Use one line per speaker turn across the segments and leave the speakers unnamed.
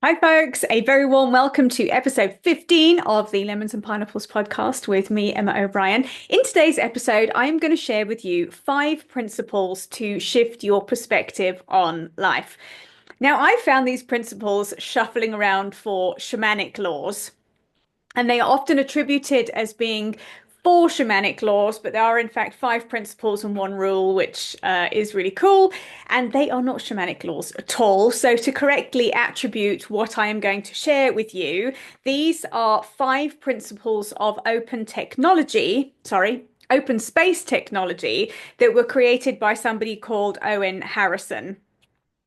Hi, folks. A very warm welcome to episode 15 of the Lemons and Pineapples podcast with me, Emma O'Brien. In today's episode, I'm going to share with you 5 principles to shift your perspective on life. Now, I found these principles shuffling around for shamanic laws, and they are often attributed as being 4 shamanic laws, but there are in fact 5 principles and 1 rule, which is really cool. And they are not shamanic laws at all. So to correctly attribute what I am going to share with you, these are 5 principles of open space technology that were created by somebody called Owen Harrison.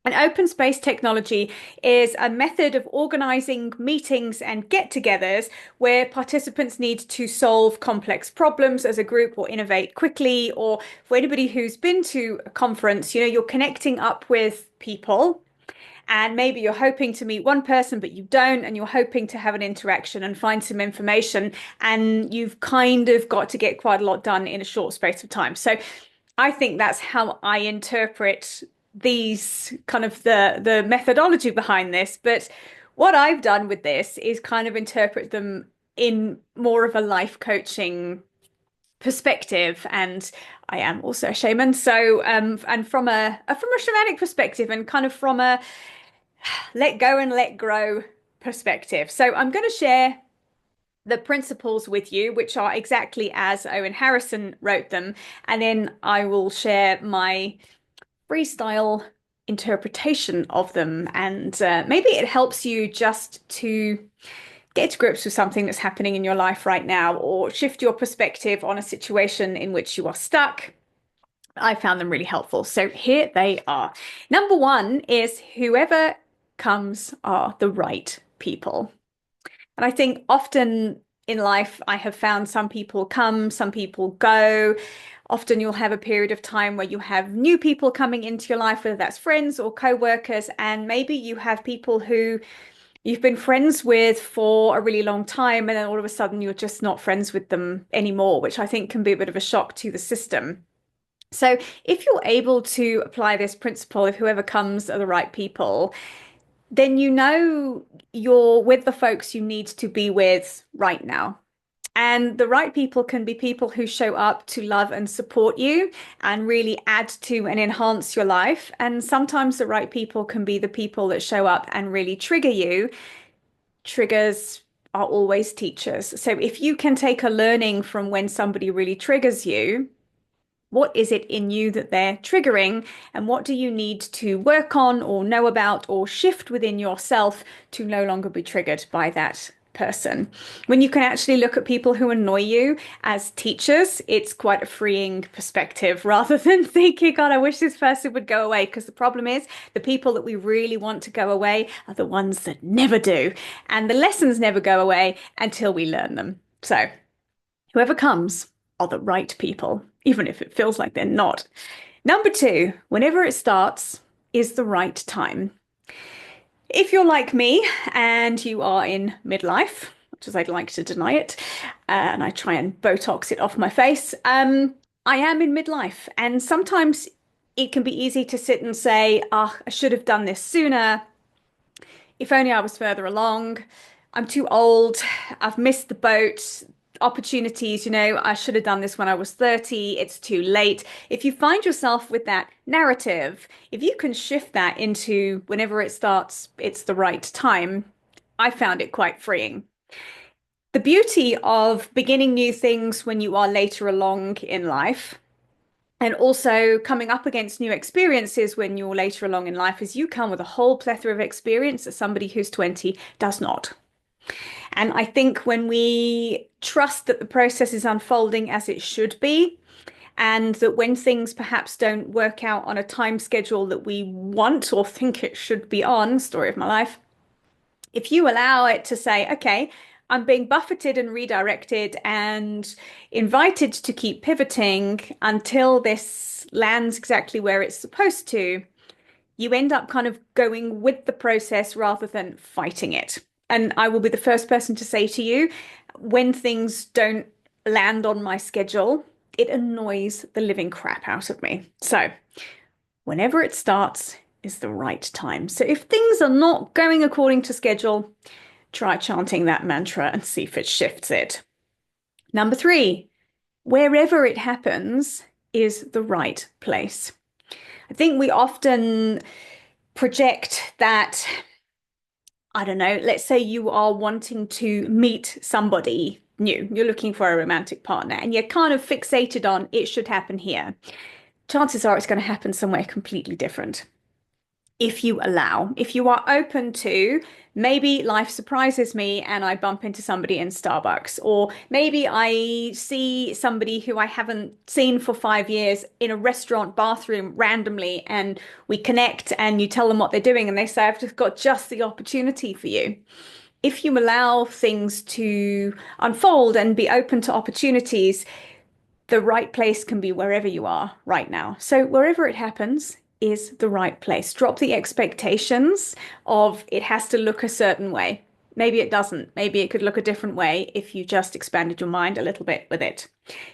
An open space technology is a method of organizing meetings and get-togethers where participants need to solve complex problems as a group or innovate quickly. Or for anybody who's been to a conference, you're connecting up with people and maybe you're hoping to meet one person, but you don't, and you're hoping to have an interaction and find some information, and you've kind of got to get quite a lot done in a short space of time. So I think that's how I interpret these kind of the methodology behind this. But what I've done with this is kind of interpret them in more of a life coaching perspective. And I am also a shaman. So and from a shamanic perspective and kind of from a let go and let grow perspective. So I'm going to share the principles with you, which are exactly as Owen Harrison wrote them. And then I will share my freestyle interpretation of them. And maybe it helps you just to get to grips with something that's happening in your life right now, or shift your perspective on a situation in which you are stuck. I found them really helpful. So here they are. Number 1 is whoever comes are the right people. And I think often in life, I have found some people come, some people go. Often you'll have a period of time where you have new people coming into your life, whether that's friends or co-workers, and maybe you have people who you've been friends with for a really long time, and then all of a sudden you're just not friends with them anymore, which I think can be a bit of a shock to the system. So if you're able to apply this principle of whoever comes are the right people, then you're with the folks you need to be with right now. And the right people can be people who show up to love and support you and really add to and enhance your life. And sometimes the right people can be the people that show up and really trigger you. Triggers are always teachers. So if you can take a learning from when somebody really triggers you, what is it in you that they're triggering, and what do you need to work on or know about or shift within yourself to no longer be triggered by that person? When you can actually look at people who annoy you as teachers, it's quite a freeing perspective rather than thinking, God, I wish this person would go away. Because the problem is the people that we really want to go away are the ones that never do. And the lessons never go away until we learn them. So whoever comes are the right people, even if it feels like they're not. Number 2, whenever it starts is the right time. If you're like me and you are in midlife, which is I'd like to deny it, and I try and Botox it off my face, I am in midlife. And sometimes it can be easy to sit and say, oh, I should have done this sooner. If only I was further along. I'm too old. I've missed the boat. Opportunities, I should have done this when I was 30. It's too late. If you find yourself with that narrative, if you can shift that into whenever it starts, it's the right time, I found it quite freeing. The beauty of beginning new things when you are later along in life, and also coming up against new experiences when you're later along in life, is you come with a whole plethora of experience that somebody who's 20 does not. And I think when we trust that the process is unfolding as it should be, and that when things perhaps don't work out on a time schedule that we want or think it should be on, story of my life, if you allow it to say, okay, I'm being buffeted and redirected and invited to keep pivoting until this lands exactly where it's supposed to, you end up kind of going with the process rather than fighting it. And I will be the first person to say to you, when things don't land on my schedule, it annoys the living crap out of me. So whenever it starts is the right time. So if things are not going according to schedule, try chanting that mantra and see if it shifts it. Number 3, wherever it happens is the right place. I think we often project that, I don't know, let's say you are wanting to meet somebody new, you're looking for a romantic partner, and you're kind of fixated on it should happen here. Chances are it's going to happen somewhere completely different. If you allow, if you are open to, maybe life surprises me and I bump into somebody in Starbucks, or maybe I see somebody who I haven't seen for 5 years in a restaurant bathroom randomly and we connect and you tell them what they're doing and they say, I've just got just the opportunity for you. If you allow things to unfold and be open to opportunities, the right place can be wherever you are right now. So wherever it happens is the right place. Drop the expectations of it has to look a certain way. Maybe it doesn't. Maybe it could look a different way if you just expanded your mind a little bit with it.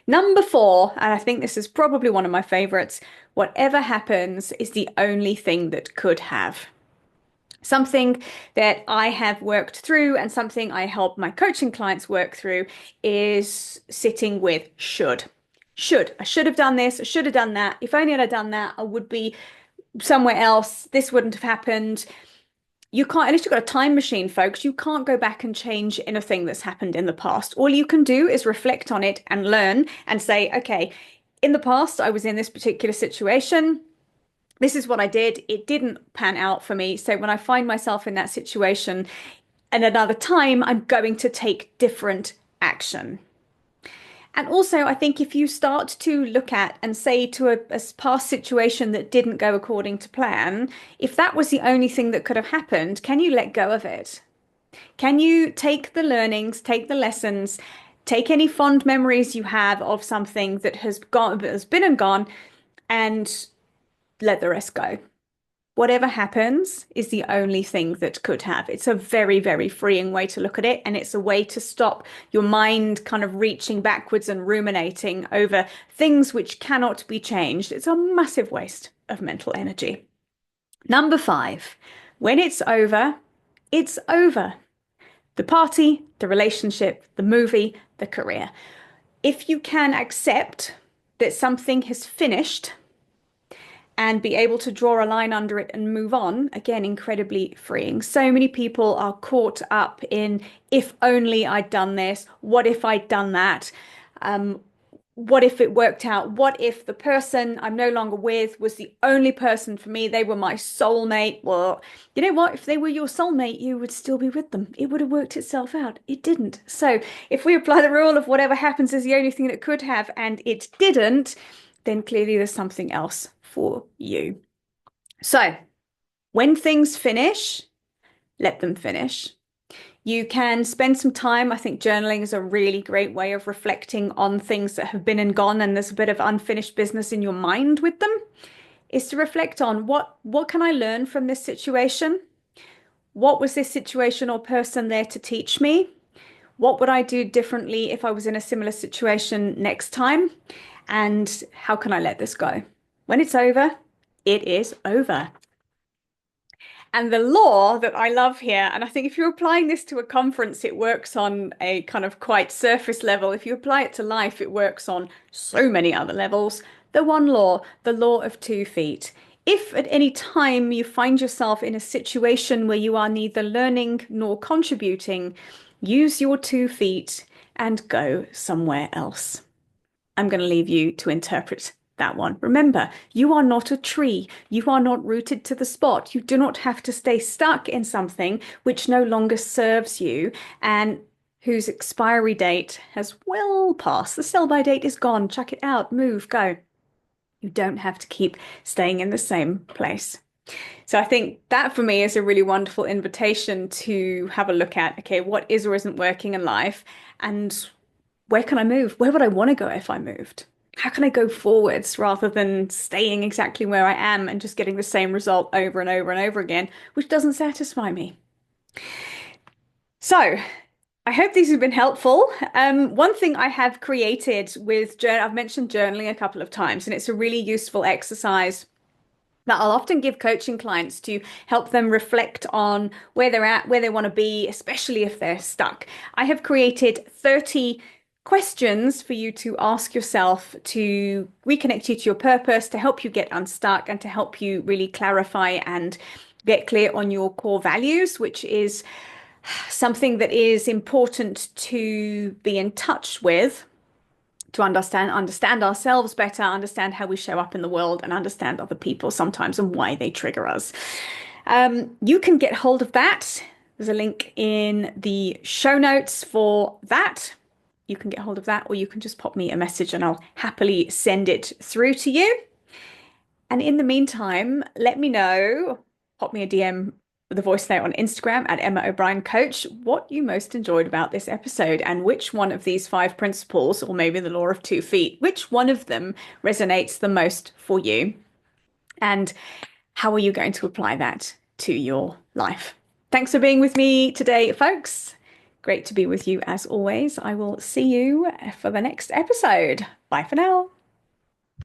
Number 4, and I think this is probably one of my favorites, whatever happens is the only thing that could have. Something that I have worked through and something I help my coaching clients work through is sitting with should. Should. I should have done this. I should have done that. If only I'd done that, I would be somewhere else. This wouldn't have happened. You can't, unless you've got a time machine, folks, you can't go back and change anything that's happened in the past. All you can do is reflect on it and learn and say, okay, in the past, I was in this particular situation. This is what I did. It didn't pan out for me. So when I find myself in that situation and another time, I'm going to take different action. And also, I think if you start to look at and say to a past situation that didn't go according to plan, if that was the only thing that could have happened, can you let go of it? Can you take the learnings, take the lessons, take any fond memories you have of something that has been and gone, and let the rest go? Whatever happens is the only thing that could have. It's a very, very freeing way to look at it. And it's a way to stop your mind kind of reaching backwards and ruminating over things which cannot be changed. It's a massive waste of mental energy. Number 5, when it's over, it's over. The party, the relationship, the movie, the career. If you can accept that something has finished, and be able to draw a line under it and move on, again, incredibly freeing. So many people are caught up in, if only I'd done this, what if I'd done that? What if it worked out? What if the person I'm no longer with was the only person for me? They were my soulmate. Well, you know what? If they were your soulmate, you would still be with them. It would have worked itself out. It didn't. So if we apply the rule of whatever happens is the only thing that could have, and it didn't, then clearly there's something else for you. So when things finish, let them finish. You can spend some time. I think journaling is a really great way of reflecting on things that have been and gone, and there's a bit of unfinished business in your mind with them, is to reflect on what can I learn from this situation? What was this situation or person there to teach me? What would I do differently if I was in a similar situation next time? And how can I let this go? When it's over, it is over. And the law that I love here, and I think if you're applying this to a conference, it works on a kind of quite surface level. If you apply it to life, it works on so many other levels. The one law, the law of 2 feet. If at any time you find yourself in a situation where you are neither learning nor contributing, use your 2 feet and go somewhere else. I'm going to leave you to interpret that one. Remember, you are not a tree. You are not rooted to the spot. You do not have to stay stuck in something which no longer serves you and whose expiry date has well passed. The sell-by date is gone. Chuck it out, move, go. You don't have to keep staying in the same place. So I think that for me is a really wonderful invitation to have a look at, okay, what is or isn't working in life, and where can I move? Where would I want to go if I moved? How can I go forwards rather than staying exactly where I am and just getting the same result over and over and over again, which doesn't satisfy me? So I hope these have been helpful. One thing I have created with I've mentioned journaling a couple of times, and it's a really useful exercise that I'll often give coaching clients to help them reflect on where they're at, where they want to be, especially if they're stuck. I have created 30 questions for you to ask yourself to reconnect you to your purpose, to help you get unstuck, and to help you really clarify and get clear on your core values, which is something that is important to be in touch with, to understand ourselves better, understand how we show up in the world, and understand other people sometimes and why they trigger us. You can get hold of that. There's a link in the show notes for that. You can get hold of that, or you can just pop me a message and I'll happily send it through to you. And in the meantime, let me know, pop me a DM with a voice note on Instagram at Emma O'Brien Coach, what you most enjoyed about this episode and which one of these 5 principles, or maybe the law of 2 feet, which one of them resonates the most for you? And how are you going to apply that to your life? Thanks for being with me today, folks. Great to be with you as always. I will see you for the next episode. Bye for now.